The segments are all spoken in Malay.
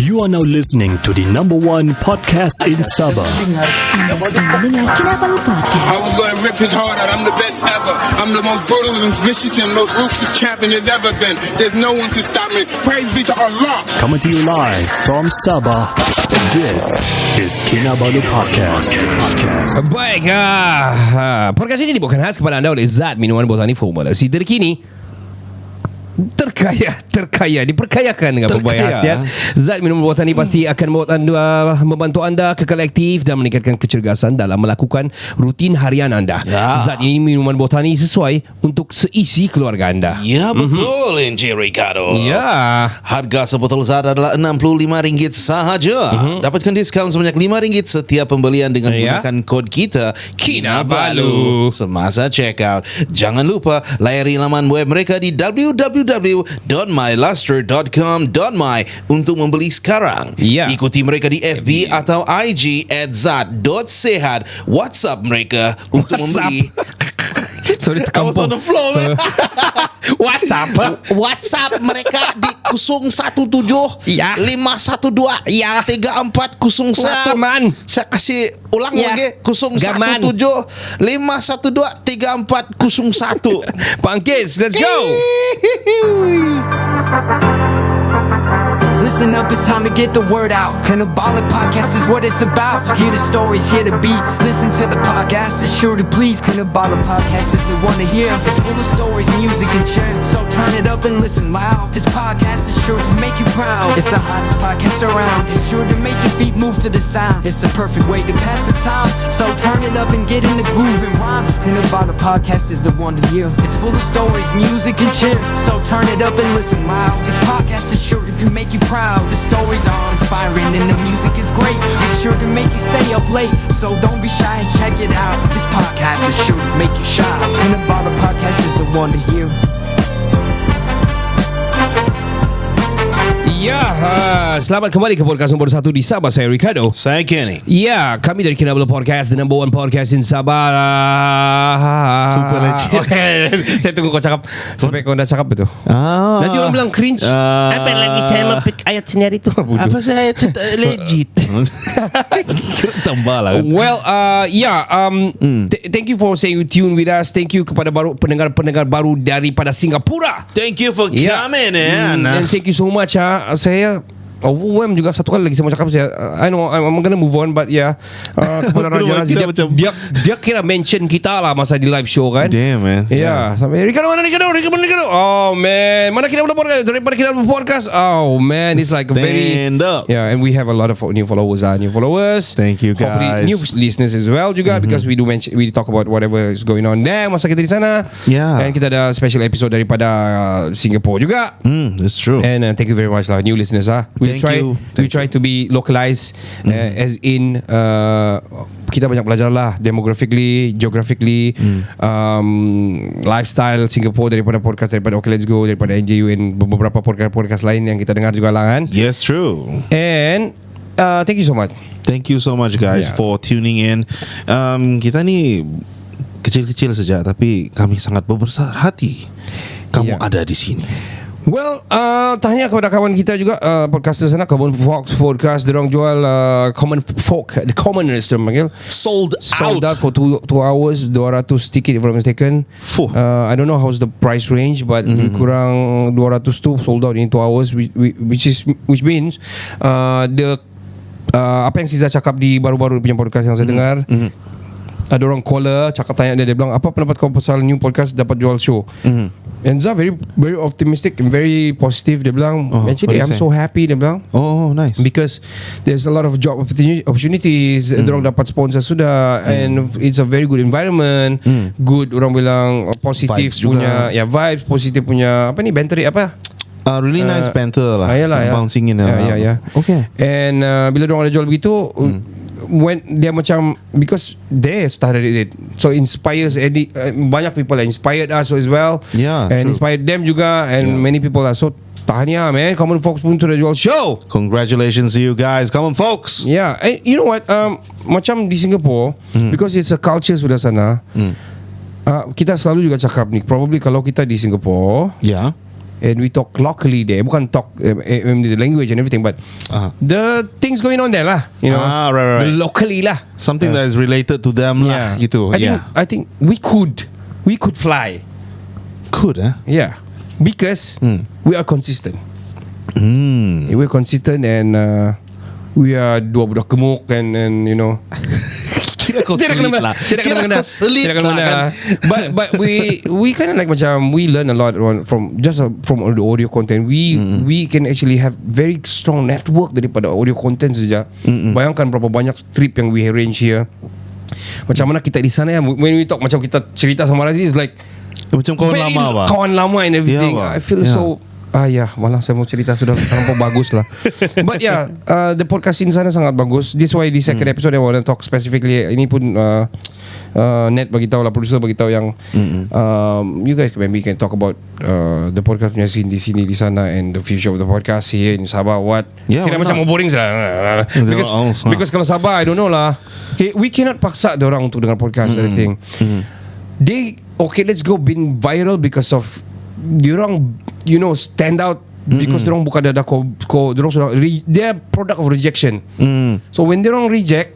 You are now listening to the number one podcast in Sabah. Kinabalu Podcast. I was gonna rip his heart out. I'm the best ever. I'm the most brutal and vicious and most ruthless champion there's ever been. There's no one to stop me. Praise be to Allah. Coming to you live from Sabah. This is Kinabalu Podcast. Baik, podcast ini dibawakan khas kepada anda oleh Zat Minuman Botani Formulasi terkini, terkaya diperkayakan dengan pelbagai khasiat. Zat Minuman Botani pasti akan membantu anda kekal aktif dan meningkatkan kecergasan dalam melakukan rutin harian anda. Zat ini minuman botani sesuai untuk seisi keluarga anda. Ya, betul, Encik Ricardo. Ya. Harga sebotol Zat adalah RM65 sahaja. Dapatkan diskaun sebanyak RM5 setiap pembelian dengan menggunakan kod kita Kinabalu semasa check out. Jangan lupa layari laman web mereka di www.myluster.com.my untuk membeli sekarang. Ikuti mereka di FB atau IG @zat.sehat. WhatsApp mereka untuk membeli. Sorry, I was on the floor, man. WhatsApp mereka di 017 512 3401. Man. Saya kasih ulang lagi 017 512 3401. Pangkis, let's go. Listen up, it's time to get the word out. Kinabalu Podcast is what it's about. Hear the stories, hear the beats. Listen to the podcast, it's sure to please. Kinabalu Podcast is the one to hear. It's full of stories, music, and cheer. So turn it up and listen loud. This podcast is sure to make you proud. It's the hottest podcast around. It's sure to make your feet move to the sound. It's the perfect way to pass the time. So turn it up and get in the groove and rhyme. Kinabalu Podcast is the one to hear. It's full of stories, music, and cheer. So turn it up and listen loud. This podcast is sure to make you proud. The stories are inspiring and the music is great. It's sure to make you stay up late. So don't be shy and check it out. This podcast is sure to make you shine. Kinabalu Podcast is the one to hear. Ya, selamat kembali ke podcast nombor 1 di Sabah. Saya Ricardo. Saya Kenny. Ya, kami dari Kinabalu Podcast, the number one podcast in Sabah. Super legit. Okay. Saya tunggu kau cakap sampai kau dah cakap betul. Nanti orang bilang cringe. Apa lagi saya mau pick ayat sendiri tu? Apa saya legit? Tambah lah. Well, thank you for saying you tune with us. Thank you kepada pendengar-pendengar baru daripada Singapura. Thank you for coming in. And thank you so much. Saya overwhelmed juga. Satu kali lagi saya mau cakap, I know I'm gonna move on, but kepada Raja Razi, dia kira mention kita lah masa di live show kan. Damn, man. Sampai Ricardo. Oh man, mana kita podcast daripada kita podcast. Oh man, it's like a very stand up. And we have a lot of new followers. Thank you guys. Hopefully new listeners as well juga, because we talk about whatever is going on there masa kita di sana. And kita ada special episode daripada Singapore juga. That's true. And thank you very much lah, new listeners. We try to be localized, as in kita banyak belajar lah demographically, geographically, lifestyle Singapore daripada OK Let's Go, daripada NJU and beberapa podcast lain yang kita dengar juga lah kan. Yes, true. And thank you so much. Thank you so much guys for tuning in. Kita ni kecil-kecil saja, tapi kami sangat berbesar hati kamu ada di sini. Well, tanya kepada kawan kita juga, podcaster sana, Common Folk Podcast. Diorang jual Common Folk, the Commoners terpanggil, Sold out for 2 hours, 200 tiket if I'm mistaken. I don't know how's the price range, but kurang 200 tu sold out in 2 hours, which means apa yang Siza cakap di baru-baru punya podcast yang saya dengar, ada orang caller cakap, tanya dia bilang, apa pendapat kau pasal new podcast dapat jual show? And Zah very very optimistic and very positive. Dia bilang, actually I'm so happy. Dia bilang, nice, because there's a lot of job opportunities. Orang dapat sponsor sudah, and it's a very good environment. Good, orang bilang positif punya vibes, positif punya apa ni, banter apa? Really nice banter lah. Bouncing in. Okay. And bila orang ada jual begitu, when dia macam, because they started it, so inspires banyak people that inspired us as well, and inspired them juga, and many people are so tahniah man. Common Folks pun sudah jual show. Congratulations to you guys, Common Folks. You know what, macam di Singapore, because it's a culture sudah sana, kita selalu juga cakap ni, probably kalau kita di Singapore, and we talk locally there. Bukan talk the language and everything, but the things going on there lah. You know, right. locally lah. Something that is related to them lah. Gitu. I think we could fly. Could, Yeah, because we are consistent. We're consistent and we are dua budak gemuk and you know. Tidak kau selit lah. But we kind of like macam we learn a lot from the audio content. We can actually have very strong network daripada audio content saja. Bayangkan berapa banyak trip yang we arrange here. Macam mana kita di sana ya, when we talk macam kita cerita sama Razi is like macam kawan lama and everything. I feel so malah saya mau cerita sudah terlampau bagus lah. But the podcast in sana sangat bagus. This why di second episode I want to talk specifically. Ini pun Net bagi tahu lah, producer bagi tahu yang you guys maybe can talk about the podcast punya scene di sini di sana and the future of the podcast here in Sabah. Kira macam mau boring saja. Because kalau Sabah I don't know lah. We cannot paksa orang untuk dengar podcast everything. Let's go been viral because of diorang, you know, stand out because diorang bukan ada diorang sudah they're product of rejection. So when diorang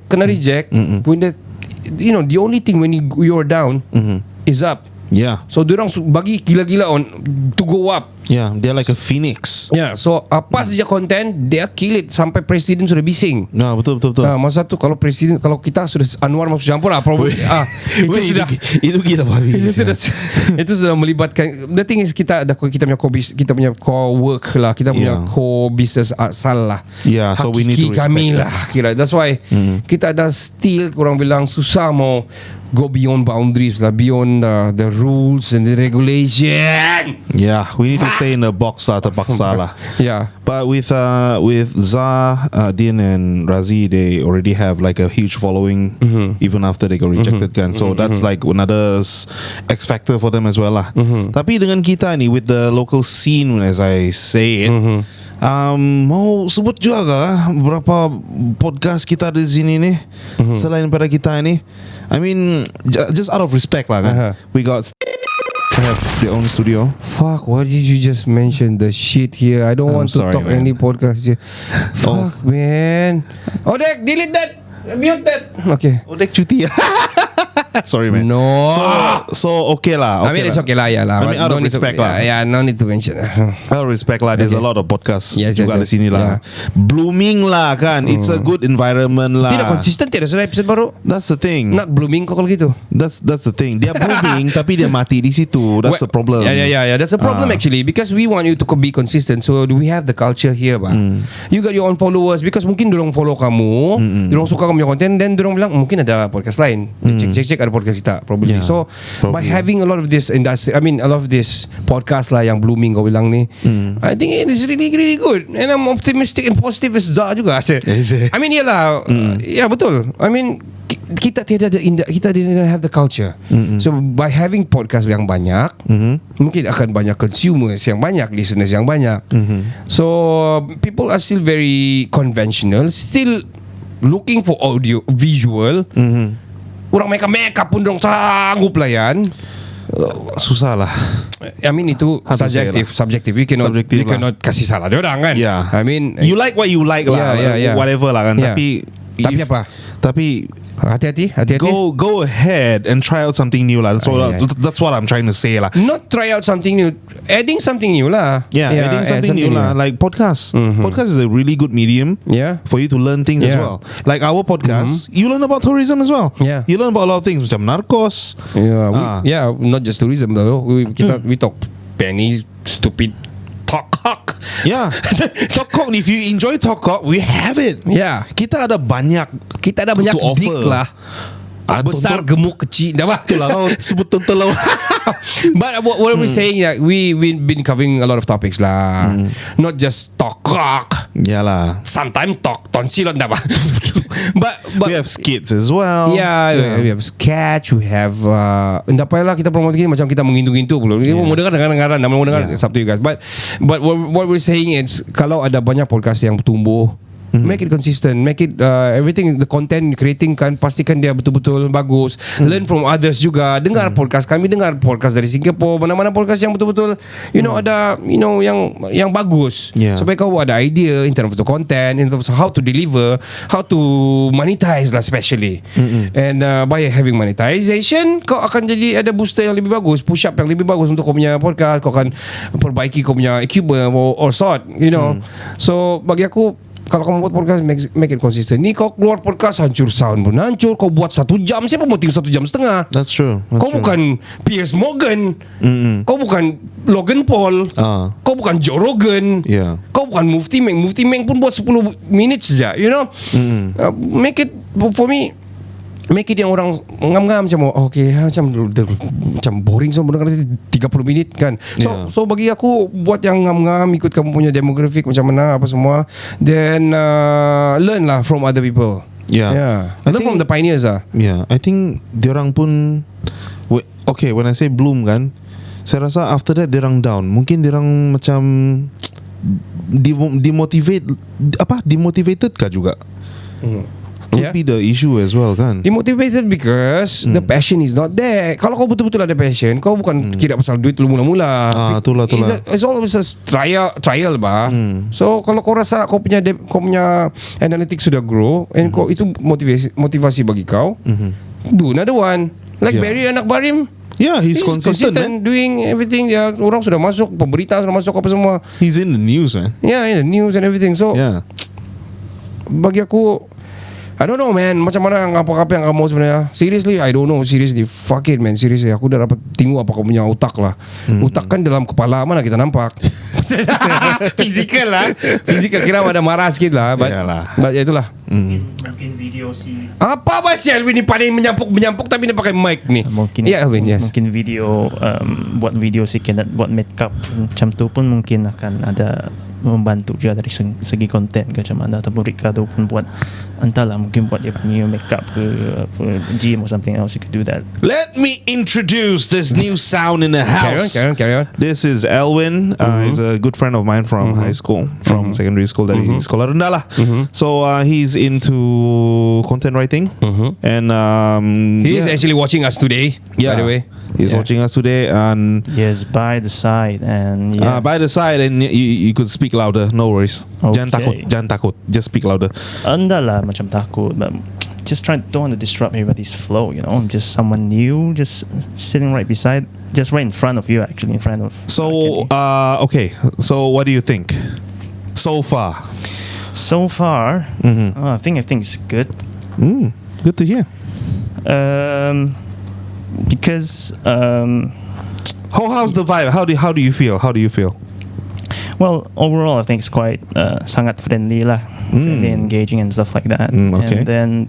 kena reject, when you know, the only thing when you're down is up. So diorang bagi gila-gila on to go up. They're like a phoenix. So apa saja konten dia kill it sampai presiden sudah bising. Betul. Masa tu kalau kita sudah Anwar masuk campur lah problem. Itu gila babi. Itu sudah melibatkan. The thing is kita punya core work lah, kita punya core business asal lah. So we need to respect kami lah kira. That's why kita ada still kurang bilang susah mau go beyond boundaries lah, beyond the rules and the regulation. We need to stay in the box lah, terpaksa lah. But with Zah, Din and Razi, they already have like a huge following even after they got rejected kan. So that's like another X factor for them as well lah. Tapi dengan kita ni with the local scene, as I say it, mau sebut juga kah berapa podcast kita di sini ni selain pada kita ni? I mean, just out of respect lah kan. We got have their own studio. Fuck, what did you just mention? The shit here. I don't want to talk any podcast here. Fuck, man. Odek, delete that. Mute that. Okay. Odek cuti. Sorry, man. No. So okay lah. I mean, it's okay lah. I mean, out of respect lah. No need to mention. Out of respect lah. There's a lot of podcasts juga di sini lah. Blooming lah kan. It's a good environment lah. Tidak konsisten, tidak sudah episode baru. That's the thing. Not blooming kok kalau gitu. That's the thing. Dia blooming tapi dia mati di situ. That's the problem. Yeah. That's the problem actually, because we want you to be consistent. So we have the culture here, bang. You got your own followers because mungkin dorong follow kamu, dorong suka kamu punya konten, dan dorong bilang mungkin ada podcast lain. Cek ada podcast kita probably. So by having a lot of this industry, I mean a lot of this podcast lah yang blooming kau bilang ni, I think it is really good, and I'm optimistic and positive as Zah juga. I mean yalah, betul. I mean kita didn't have the culture. So by having podcast yang banyak, mungkin akan banyak consumers yang banyak, listeners yang banyak. So people are still very conventional, still looking for audio visual. Orang makeup pun dong sanggup lah yan. Susah lah. I mean itu subjektif. We cannot kasih salah dia orang kan. I mean you like what you like lah. Whatever lah kan. Tapi apa? Tapi hati-hati. Go ahead and try out something new lah. That's what I'm trying to say lah. Not try out something new, adding something new lah. Adding something new lah. Like podcast. Podcast is a really good medium for you to learn things as well. Like our podcast, you learn about tourism as well. You learn about a lot of things macam narcos. Not just tourism though. We talk penny stupid talk. Talk. If you enjoy talk, we have it. Kita ada banyak dik lah. Besar, gemuk, kecil. Dah bah. Itulah kau sebut tonton lah. But what we're saying, like, we've been covering a lot of topics lah. Not just talk. Yalah. Sometimes talk tonsilon dah bah. But we have skits as well. We have sketch. We have tak payahlah kita promote gini macam kita mengintu-intu pula. Mau dengar, it's up to you guys. But what we're saying is, kalau ada banyak podcast yang tumbuh Make it consistent. Make it everything, the content creating kan, pastikan dia betul-betul bagus. Learn from others juga. Dengar podcast kami, dengar podcast dari Singapore, mana-mana podcast yang betul-betul ada yang bagus. Supaya kau ada idea in terms of the content, in terms of how to deliver, how to monetize lah especially. And by having monetization, kau akan jadi ada booster yang lebih bagus, push up yang lebih bagus untuk kau punya podcast. Kau akan perbaiki kau punya equipment or sort, So bagi aku, kalau kamu buat podcast, make it consistent. Ni kau keluar podcast, hancur sound pun hancur. Kau buat 1 jam, siapa mau tinggal 1 jam setengah? That's true. Kau bukan Piers Morgan, kau bukan Logan Paul, kau bukan Joe Rogan, kau bukan Mufti Meng. Mufti Meng pun buat 10 minit saja. Make it, for me, make it yang orang ngam-ngam macam macam boring so mendengar 30 minit kan. So bagi aku, buat yang ngam-ngam, ikut kamu punya demographic macam mana apa semua, then learn lah from other people. Learn from the pioneers lah. I think diorang pun when I say bloom kan, saya rasa after that diorang down. Mungkin diorang macam demotivated kah juga. Would be the issue as well kan. Demotivated because the passion is not there. Kalau kau betul-betul ada passion, kau bukan kira pasal duit dulu mula-mula. Itulah. It's always a trial bah. So kalau kau rasa kau punya analytics sudah grow, and kau itu motivasi bagi kau, do another one. Like Barry anak Barim. He's consistent doing everything. Orang sudah masuk, pemberitaan sudah masuk apa semua. He's in the news, man. In the news and everything. So bagi aku, I don't know man, macam mana apa-apa yang kamu sebenarnya. Seriously, I don't know. Seriously, fuck it man. Seriously, aku dah dapat tengok apa kau punya otak lah. Otak kan dalam kepala, mana kita nampak. Physical lah. Physical, kira ada marah sikit lah. But itulah. Mungkin video sih. Apa bahasa Alvin ni paling menyampuk tapi dia pakai mic ni. Mungkin Alvin, yes. Mungkin video buat video sih, kena buat makeup macam tu pun mungkin akan ada membantu juga dari segi konten ke macam mana, ataupun Ricardo pun buat entahlah, mungkin buat dia punya makeup ke gym or something else, you could do that. Let me introduce this new sound in the house. Carry on. This is Elwin. He's a good friend of mine from high school, from secondary school, dari sekolah rendah lah. So he's into content writing, and he's actually watching us today. By the way, he's watching us today, and yes, by the side, and by the side, and you could speak louder. No worries. Okay. Jangan takut. Just speak louder. Lah macam takut, but just don't want to disrupt everybody's flow. I'm just someone new, just sitting right in front of you, actually in front of. So okay. So what do you think so far? I think it's good. Good to hear. Because how's the vibe? How do you feel? Well, overall, I think it's quite sangat friendly lah, friendly, engaging and stuff like that. Okay. And then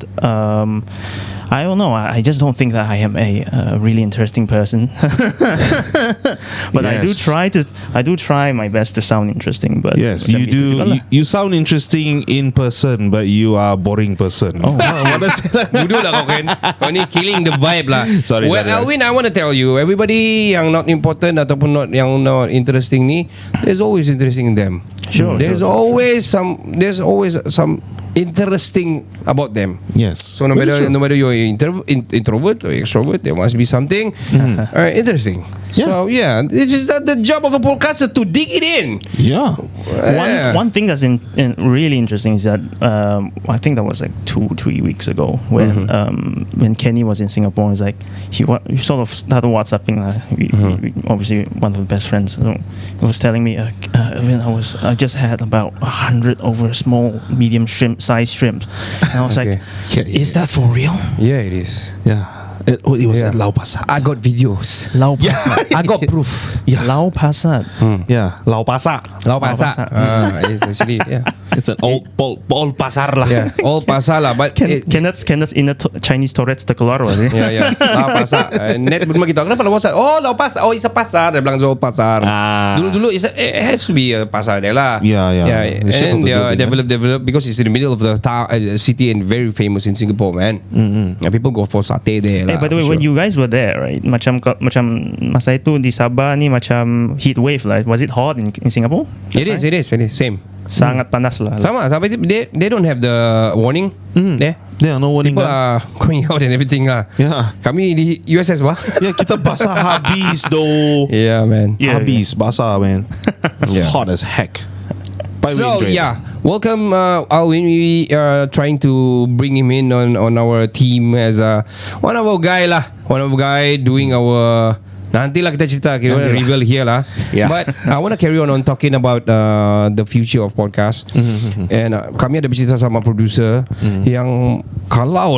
I don't know. I just don't think that I am a really interesting person. But yes. I do try my best to sound interesting. But yes, you do. You sound interesting in person, but you are a boring person. Oh, what does Bodoh lah kau kan. Kau ni killing the vibe lah. Sorry. Alvin, I want to tell you, everybody yang not important ataupun not interesting ni, there's always interesting in them. Sure. There's always some interesting about them. Yes. So no matter you're introvert or extrovert, there must be something interesting. Yeah. So it's just the job of a podcaster to dig it in. Yeah. One thing that's really interesting is that I think that was like 2-3 weeks ago when Kenny was in Singapore. It's like he sort of started WhatsApping. We obviously one of the best friends. So he was telling me, I just had about 100 over small, medium size shrimps, and I was like, is that for real? Yeah, it is. Yeah. It was at Lau Pasat. I got videos. Lau Pasat. I got proof. Yeah. Lau Pasat. Yeah. Lau Pasat. It's actually it's an old pasar lah. Yeah, old pasar lah. But can that's in the Chinese Tourette's terkeluar was it? Yeah. Lau pasar. Net bermula kita. Kenapa Lau pasar? Oh, Lau pasar. Oh, it's a pasar. Dia bilang old pasar. Dulu it has to be a pasar there lah. Yeah. And they develop because it's in the middle of the city and very famous in Singapore, man. People go for satay there. By the way, when you guys were there, right? Macam masa itu di Sabah ni macam heat wave lah. Was it hot in Singapore? It is. Same. Sangat panas lah. Sama sampai they don't have the warning. Yeah, no warning. People are going out and everything lah. Yeah. Kami di USS bah. Yeah, kita basah habis though. Yeah, man. Habis basah, man. It's Yeah. hot as heck. But we So enjoyed it. yeah, welcome Alwin. We are trying to bring him in on our team as one of our guy doing our. Nantilah kita cerita, kita reveal here lah. Yeah. But I want to carry on talking about the future of podcast. And kami ada bercerita sama producer yang kalau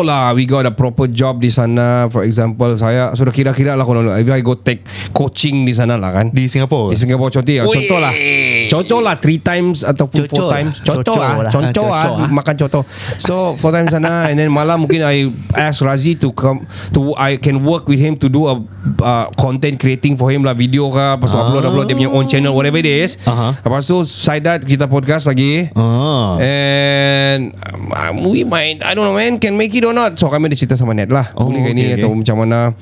lah we got a proper job di sana. For example, saya sudah kira-kira lah kalau if I go take coaching di sana lah kan. Di Singapura. Di Singapura contoh lah 3 times ataupun 4 times. Contoh lah makan contoh. So 4 times sana, and then malam mungkin I ask Razi to come to, I can work with him to do a content creating for him lah, video ke, lepas tu upload dia punya own channel, whatever it is. Lepas tu side that kita podcast lagi. And we might, I don't know man, can make it or not. So kami ada cerita sama Ned lah, boleh ke ni atau macam mana.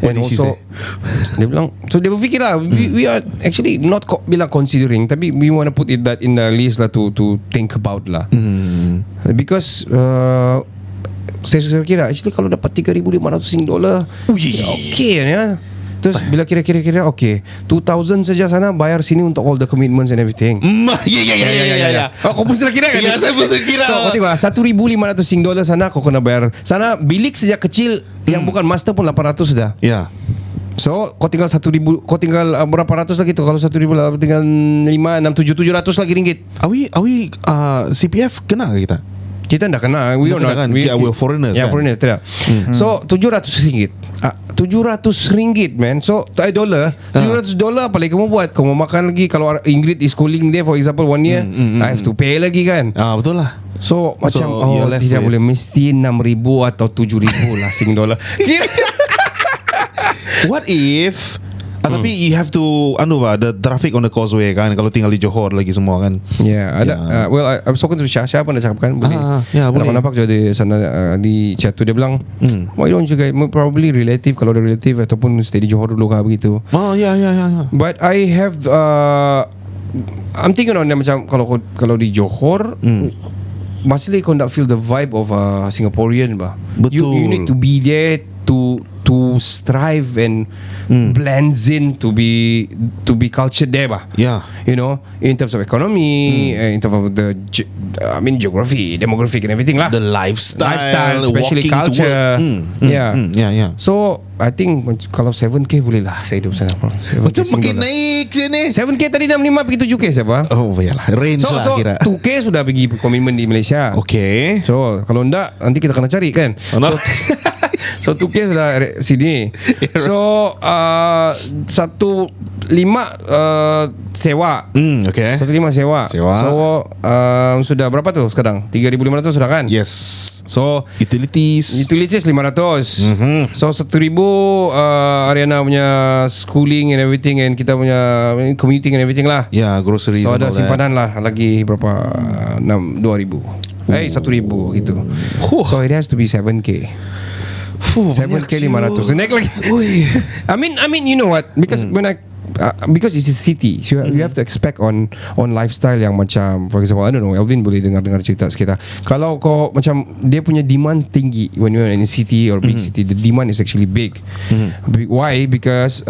And also dia bilang, so dia berfikir lah, we are actually not bilang considering, tapi we want to put it that in the list lah to think about lah. Because saya kira actually kalau dapat $3,500 okay ya. Terus bila kira-kira okay, 2,000 saja sana, bayar sini untuk all the commitments and everything. Ya. Oh, kau pun sudah kira kan? Ya, saya pun sudah kira. So kau tengok $1,500 sana kau kena bayar. Sana bilik sejak kecil yang bukan master pun 800 sudah. Ya. So kau tinggal 1,000, kau tinggal berapa ratus lagi tu? Kalau 1,000 tinggal 5, 6, 7, 700 lagi ringgit. Awi CPF kena ke kita? Kita tak kena. We are not kan? We're foreigners kan? foreigners tidak. So RM700. $700 man. So dollar $700 apa lagi kamu buat? Kamu makan lagi. Kalau Ingrid is schooling there for example 1 year, I have to pay lagi kan. Betul lah. So macam tidak with boleh, mesti 6,000 atau 7,000 lah Sing dollar. What if tapi you have to the traffic on the causeway kan, kalau tinggal di Johor lagi semua kan. Ada well I've spoken to Syah pun dah cakap kan boleh. Boleh. Nampak je di sana di chat tu dia bilang why don't you guys, probably relative, kalau ada relative ataupun stay di Johor dulu kah begitu. Ya. But I have I'm thinking on macam kalau di Johor masih kau nak feel the vibe of a Singaporean bah. Betul. You need to be there to strive and blends in to be cultured there bah. Yeah. You know, in terms of economy, in terms of the geography, demographic and everything lah. The lifestyle, especially culture. Yeah. So I think kalau 7K boleh lah saya hidup sana. Macam makin naik sini. 7K tadi 65 pergi 7K siapa? Oh iyalah, range lah kira. 2K sudah pergi komitmen di Malaysia. Okay. So kalau enggak nanti kita kena cari kan. So 2K sudah sini. So 1.5 sewa. Okay. 1.5 sewa. So sudah berapa tu sekarang? 3,500 sudah kan? Yes. So Utilities 500. So 1,000 Ariana punya schooling and everything, and kita punya commuting and everything lah. Groceries. So ada simpanan lah lagi berapa 2,000. 1,000 gitu. So it has to be 7K. 7K 500. Naik lagi. I mean you know what? Because because it's a city, so you have to expect on lifestyle yang macam, for example, I don't know, Alvin boleh dengar cerita sekitar. Kalau kau macam dia punya demand tinggi when you're in a city or big city, the demand is actually big. Why? Because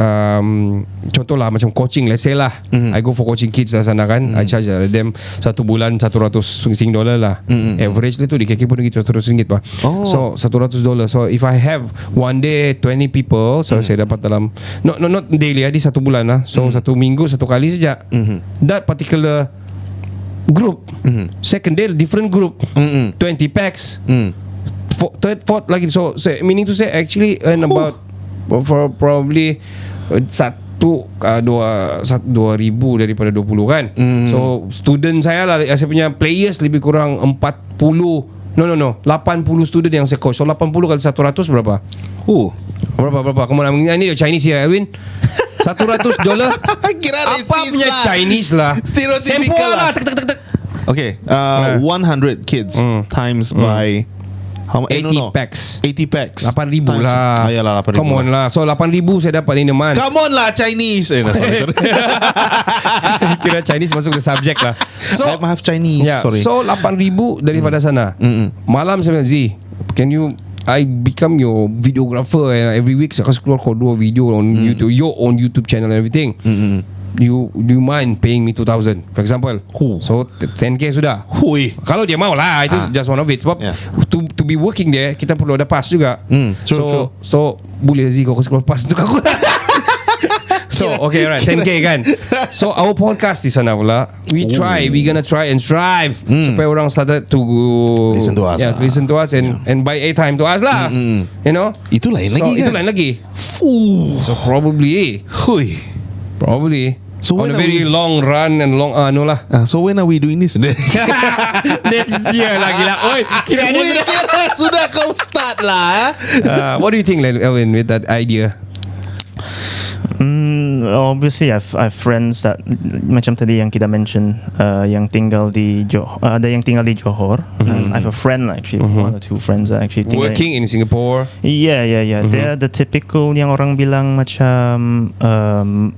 contoh lah macam coaching, let's say lah, I go for coaching kids lah sana kan, I charge them 1 bulan $100 lah. Average tu di KK pun gitu $100 pak. So $100. So if I have one day 20 people, so saya dapat dalam not daily, di 1 bulan lah. So 1 minggu 1 kali saja. That particular group, second day different group, 20 packs, third, fourth lagi. So meaning to say actually earn about for probably 2,000 daripada 20 kan. So student saya lah, saya punya players lebih kurang 80 student yang saya coach. So 80 kali 100 berapa? Berapa? Kamu nak ini Chinese ya, Edwin? $100. Kira apa punya Chinese lah? Stereotypical lah. Okay, 100 kids times by 80 packs. 80 packs. 8,000 lah. Ayalah 8,000. Come on lah. So 8,000 saya dapat in a month. Come on lah Chinese. Sorry. Kira Chinese masuk ke subject lah. So I have Chinese. yeah, Sorry. so 8,000 daripada sana. Malam saya bilang, Z, can you I become your videographer and every week saya akan keluar 2 video on YouTube, your own YouTube channel and everything. Do you mind paying me 2,000 for example? So 10k sudah. Hui. Kalau dia mau lah, itu just one of it. Sebab to be working there, kita perlu ada pass juga. So boleh Z kau keluar pass untuk aku. So okay, right, 10k kan. So our podcast di sana pula, we gonna try and strive supaya orang started to listen to us. Yeah, to listen to us and buy airtime to us lah. You know? Itu lain lagi kan? Itu lain lagi. So probably So on when a very long run and long lah. So when are we doing this? Next year lah gila. Oi, kira sudah kau start lah. What do you think, Elvin, with that idea? Obviously I've friends that macam tadi yang kita mention yang tinggal di ada yang tinggal di Johor. I have a friend actually, one or two friends that actually working in Singapore. Yeah. They're the typical yang orang bilang macam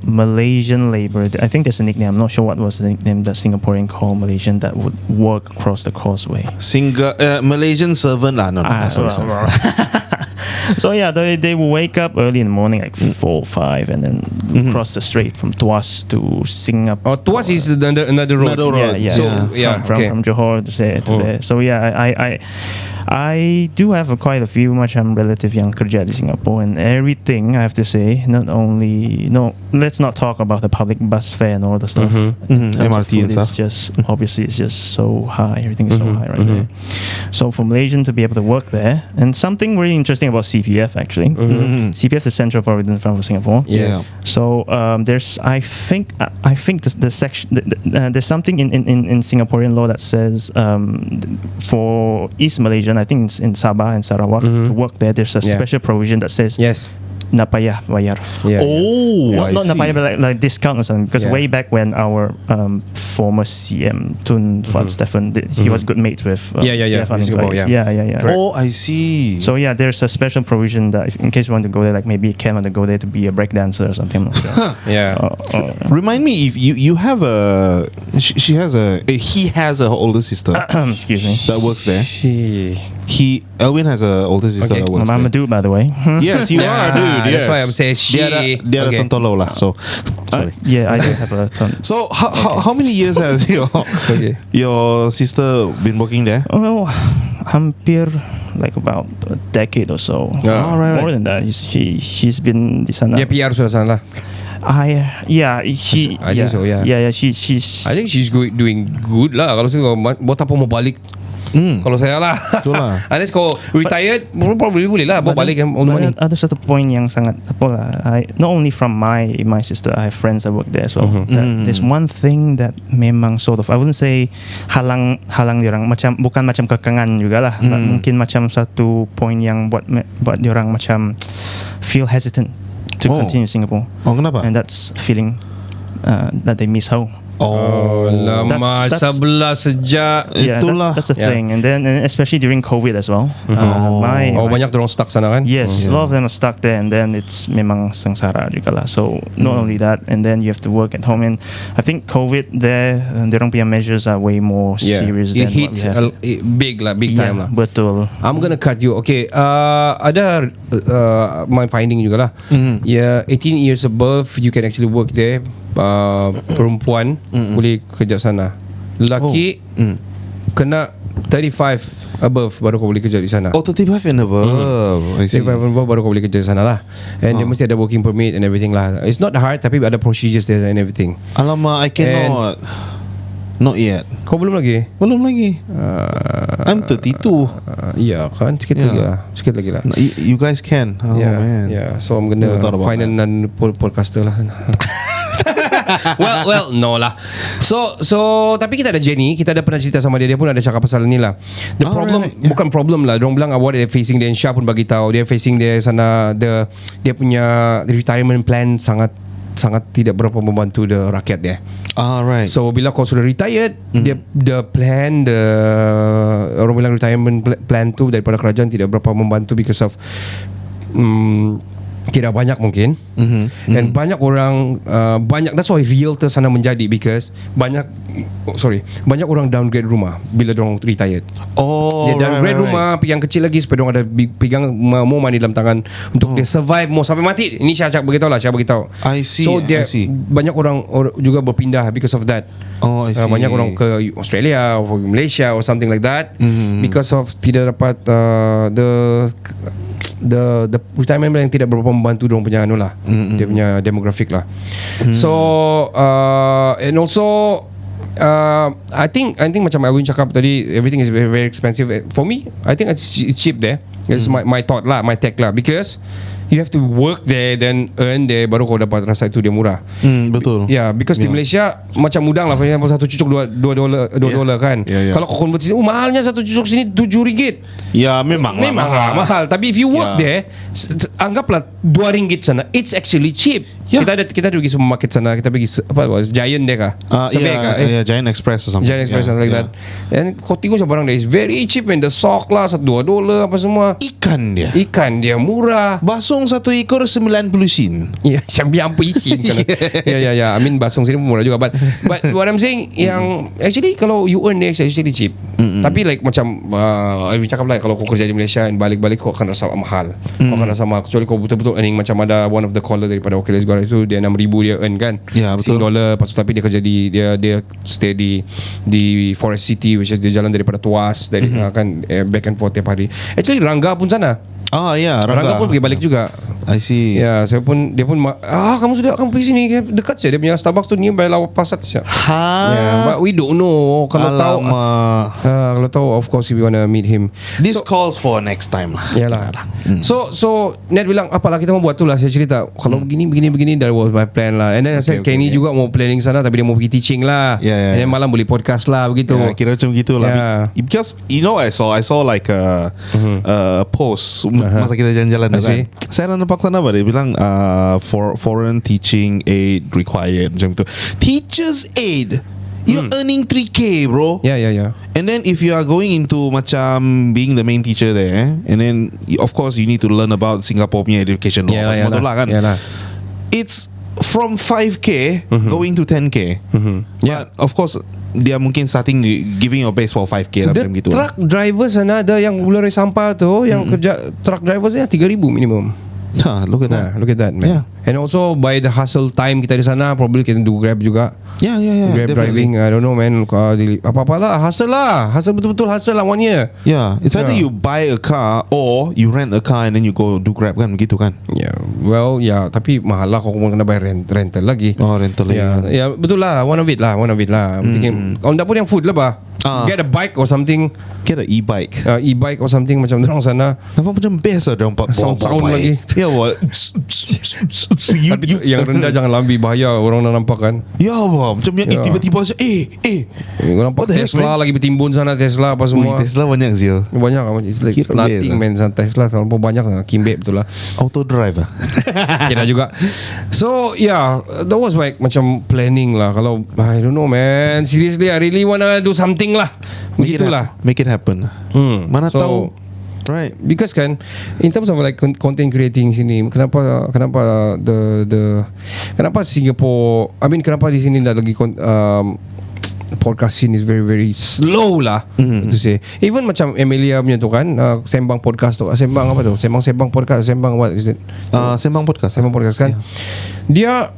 Malaysian labor. I think there's a nickname. I'm not sure what was the nickname that Singaporean call Malaysian that would work across the causeway. Malaysian servant lah. No, sorry. So yeah, they will wake up early in the morning, like 4 or 5, and then cross the strait from Tuas to Singapore. Tuas is another road. Yeah. So from Johor to there. So yeah, I do have quite a few macam relative yang kerja di Singapore, and everything I have to say. Let's not talk about the public bus fare and all the stuff. MRT and stuff. It's just so high. Everything is so high right there. So for Malaysian to be able to work there, and something really interesting about CPF actually. CPF is Central Provident Fund for Singapore. Yeah. So there's I think the section there's something in Singaporean law that says for East Malaysian, I think it's in Sabah and Sarawak, to work there, there's a special provision that says na payah bayar. Not na payah, but like discount or something. Because way back when our former CM Tun Fuad Stefan, he was good mates with Singapore, Oh, I see. So yeah, there's a special provision that in case you want to go there, like maybe Ken want to go there to be a break dancer or something like that. Remind me, if you have he has a older sister. Excuse me. That works there. Elvin has a older sister that works I'm a dude, by the way. Yes, you are, dude. Yes. That's why I'm saying she. Dia ada tontolo lah. So sorry. I do have a ton. So how many years has your sister been working there? Oh, hampir like about a decade or so. More than that. She's been di sana. Dia PR sudah sana lah. I think so. She's. I think she's doing good lah. Kalau saya buat apa mau balik. Kalau saya lah, unless kau retired, probably boleh lah bawa balik all the money. Ada satu point yang sangat not only from my sister, I have friends that work there as well. There's one thing that memang sort of, I wouldn't say halang diorang, bukan macam kekangan juga lah. Mungkin macam satu point yang buat diorang macam feel hesitant to continue Singapore. Kenapa? And that's feeling that they miss home. Lama sebelah sejak. Itulah. That's a thing. And then especially during COVID as well. Banyak orang stuck sana kan? Yes, a lot of them are stuck there, and then it's memang sengsara juga lah. So not only that, and then you have to work at home. And I think COVID there, diorang punya measures are way more serious than what we have. Big time lah. Betul. I'm gonna cut you. Okay, ada my finding juga lah. 18 years above, you can actually work there. Perempuan boleh kerja sana. Lelaki kena 35 above baru kau boleh kerja di sana. 35 and above. 35 and above baru kau boleh kerja di sana lah. And dia mesti ada working permit and everything lah. It's not hard, tapi ada procedures there and everything. Alamak, I cannot. Not yet. Kau belum lagi? Belum lagi. I'm 32. Ya kan, sikit lagi lah. You guys can. Man. So I'm gonna find a podcaster lah. well no lah. So tapi kita ada Jenny, kita ada pernah cerita sama dia pun ada cakap pasal ni lah. The problem bukan problem lah. Diorang bilang what they're facing, Syah pun bagi tahu dia facing dia sana dia punya retirement plan sangat sangat tidak berapa membantu the rakyat dia. Right. So bila kau sudah retired, dia orang bilang retirement plan tu daripada kerajaan tidak berapa membantu because of tidak banyak mungkin. Dan banyak orang that's why realtor sana menjadi, because banyak orang downgrade rumah bila orang retired. Dia downgrade rumah yang kecil lagi supaya orang ada pegang more money dalam tangan untuk dia survive more sampai mati. Ini saya beritahu. I see. So dia banyak orang juga berpindah because of that. I see. Banyak orang ke Australia or Malaysia or something like that because of tidak dapat the retirement yang tidak berapa membantu diorang punya dia punya demographic lah. So and also I think macam Alwin cakap tadi, everything is very, very expensive. For me, I think it's cheap there. It's my thought lah, my take lah, because you have to work there then earn there, baru kau dapat rasa itu dia murah. Betul. Because di Malaysia macam mudang lah, satu cucuk $2 kan. Kalau kau convert sini, mahalnya satu cucuk sini RM7. Ya, memang mahal. Tapi if you work there, anggaplah RM2 sana, it's actually cheap. Kita pergi supermarket sana, kita pergi Giant dia kah? Giant Express or something. Giant Express like that. And kau tengok barang dia is very cheap, man. The sock lah $2 apa semua. Ikan dia murah. Basung 1 ekor 90 sen. Ya, 90 sen. Ya. I mean basung sini murah juga. But what I'm saying, yang actually kalau you earn there, it's actually cheap. Tapi like macam I cakap lah, kalau kau kerja di Malaysia and balik kau akan rasa mahal. Kau akan rasa mahal. Kecuali kau betul-betul earning, macam ada one of the caller daripada OK Let's Go itu, dia $6,000 dia earn kan. Ya, betul. $6. Lepas tu tapi dia kerja dia stay di Forest City, which is dia jalan daripada Tuas dari kan back and forth tiap hari. Actually Rangga pun sana. Rangga pun pergi balik juga. I see. Ya, dia pun kamu pergi sini, dekat saja. Dia punya Starbucks tu nearby Lawak Pasat saja. But we don't know. Kalau tahu of course we wanna meet him. This calls for next time lah. Yalah. So Ned bilang, apalah kita mau buat tu lah, saya cerita. Kalau begini that was my plan lah. And then I said Kenny juga mau planning sana, tapi dia mau pergi teaching lah. And then malam boleh podcast lah begitu. Kira macam gitu lah. Because I saw like a post masa kita jalan-jalan kan. Saya nampak sana dia bilang for foreign teaching aid required macam tu. Teachers aid, you're earning 3K bro. Yeah. And then if you are going into macam being the main teacher there, and then of course you need to learn about Singapore punya education law semua tu lah kan. It's from 5K going to 10K. But of course dia mungkin starting giving your base for 5K lah macam gitu. Truck driver sana ada yang lori sampah tu, yang kerja truck driver saya 3,000 minimum. Look at that, man. And also by the hustle time kita di sana, probably kita do Grab juga. Yeah. Grab driving, I don't know man. Apa-apalah, hustle betul-betul hustle lah 1 year. Yeah, it's either you buy a car or you rent a car and then you go do Grab kan, begitu kan? Yeah, well, tapi mahal lah kau kena bayar rental lagi. Rental lagi. Ya, betul lah, one of it lah. Kalau tak pun yang food lah bah. Get a bike or something. Get a e-bike. E-bike or something macam orang sana. Nampak macam best lah dia orang sound lagi. Ya, tapi yang rendah jangan lambi, bahaya orang nak nampak kan. Ya Allah, macam yang tiba-tiba saya orang nampak Tesla lagi bertimbun sana, Tesla apa semua. Tesla banyak Zio. Banyak lah, it's like nothing man. Tesla terlalu banyak lah, Kimbek betul lah. Auto drive lah. Kira juga. So that was like macam planning lah. Kalau I don't know man, seriously I really wanna do something lah. Begitulah. Make it happen. Mana tahu. Right. Because kan in terms of like content creating sini, kenapa Singapore, I mean kenapa di sini dah lagi podcast scene is very very slow lah to say. Even macam Emilia punya tu kan, Sembang podcast tu, Sembang apa tu, Sembang podcast, Sembang what is it? Sembang podcast kan. Dia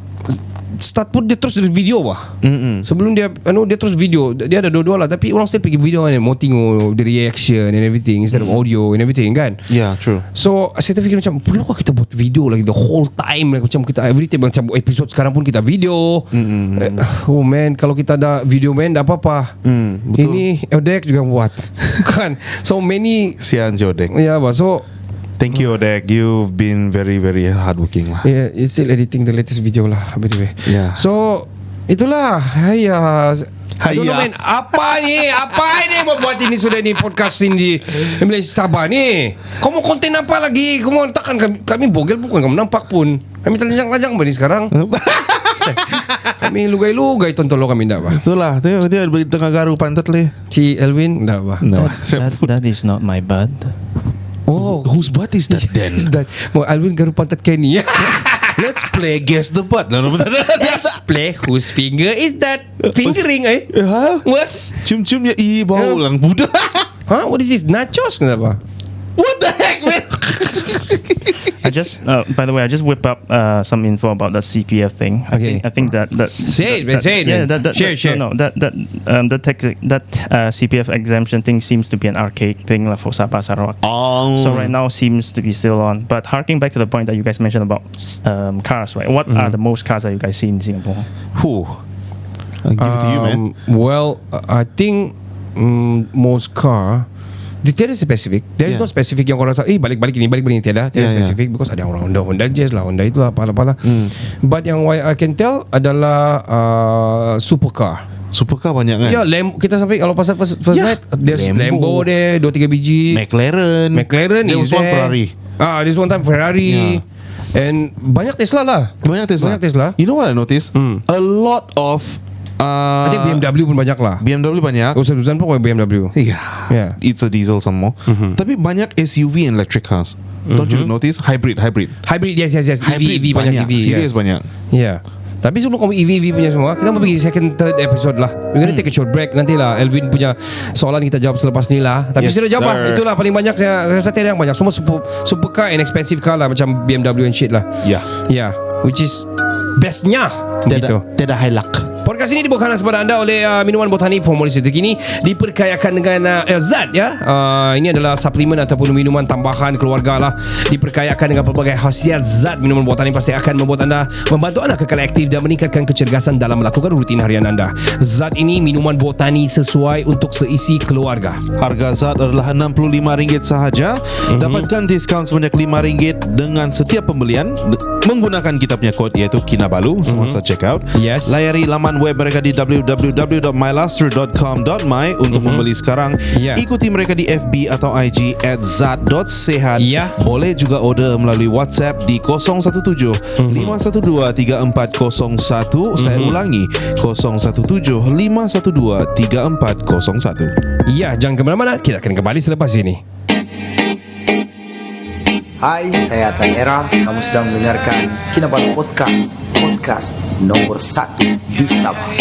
start pun dia terus video bah. Sebelum dia terus video, dia ada dua-dua lah, tapi orang still pergi video kan, mau tengok the reaction and everything instead of audio and everything kan. Yeah, true. So saya terfikir macam perlukah kita buat video lagi the whole time, like, macam kita everything macam episode sekarang pun kita video. Oh man, kalau kita ada video man tak apa-apa. Ini Odek juga buat kan. So many sian Odek. Ya bah, so thank you Odek, you've been very very hardworking lah. Yeah, it's still editing the latest video lah by the way. Yeah. So itulah. Apa ni buat ini sudah ni podcast ini Malaysia Sabah ni. Kau mau konten apa lagi? Kau mau takkan kami bogel bukan kamu nampak pun. Kami telanjang-telanjang bani sekarang. Kami lugai-lugai tontolo kami tak apa. Itulah, dia tengah garu pantat leh. Si Elwin tak apa. No. That is not my bad. Oh, Whose butt is that then? is that? Mau Elwin garu pantat Kenny. Let's play guess the butt. Let's play whose finger is that? Fingering Huh? What? Cium-cium ya, bau lang budak. Huh? What is this? Nachos kenapa? What the heck, man? I just, by the way, I just whip up some info about that CPF thing. Okay. I think that Say it, say it, Yeah, man. Share. No, that CPF exemption thing seems to be an archaic thing for Sabah Sarawak. Oh. So right now seems to be still on. But harking back to the point that you guys mentioned about cars, right? What are the most cars that you guys see in Singapore? Who? I'll give it to you, man. Well, I think most car. Tiada spesifik. There is no specific yang orang rasa balik-balik ini tiada spesifik because ada orang Honda Jazz lah, Honda itulah apalah. But yang I can tell adalah supercar. Supercar banyak kan? Ya, kita sampai kalau pasal first night there's Lambo there 2-3 biji. McLaren There is was one Ferrari. This one time Ferrari. And banyak Tesla lah. Banyak Tesla. You know what I noticed? A lot of I think BMW pun banyak lah. BMW banyak. Urusan pun BMW. Yeah. It's a diesel some more. Tapi banyak SUV and electric cars. Don't you notice? Hybrid. Yes. EV banyak. Serius banyak. Yeah. Tapi sebelum kamu EV punya semua, kita mau pergi second third episode lah. We're gonna take a short break. Nantilah Elvin punya soalan kita jawab selepas ni lah. Tapi sudah jawab lah. Itulah paling banyak saya rasa tiada yang banyak. Semua supercar and expensive car lah, macam BMW and shit lah. Yeah. Which is bestnya gitu. Tiada Hilux. Podcast ini dibawakan kepada anda oleh minuman botani formulasi terkini diperkayakan dengan zat ya. Ini adalah suplemen ataupun minuman tambahan keluarga lah. Diperkayakan dengan pelbagai khasiat zat. Minuman botani pasti akan membantu anda kekal aktif dan meningkatkan kecergasan dalam melakukan rutin harian anda. Zat ini minuman botani sesuai untuk seisi keluarga. Harga zat adalah RM65 sahaja. Dapatkan diskaun sebanyak RM5 dengan setiap pembelian menggunakan kita punya kod iaitu Kinabalu semasa check out. Yes. Layari laman web mereka di www.myluster.com.my untuk membeli sekarang. Ikuti mereka di FB atau IG @zat.sehat. Boleh juga order melalui WhatsApp di 017-512-3401. Saya ulangi 017-512-3401. Ya, jangan ke mana-mana. Kita akan kembali selepas ini. Hai, saya Tan Era. Kamu sedang mendengarkan Kinabalu Podcast nomor 1 di Sabah.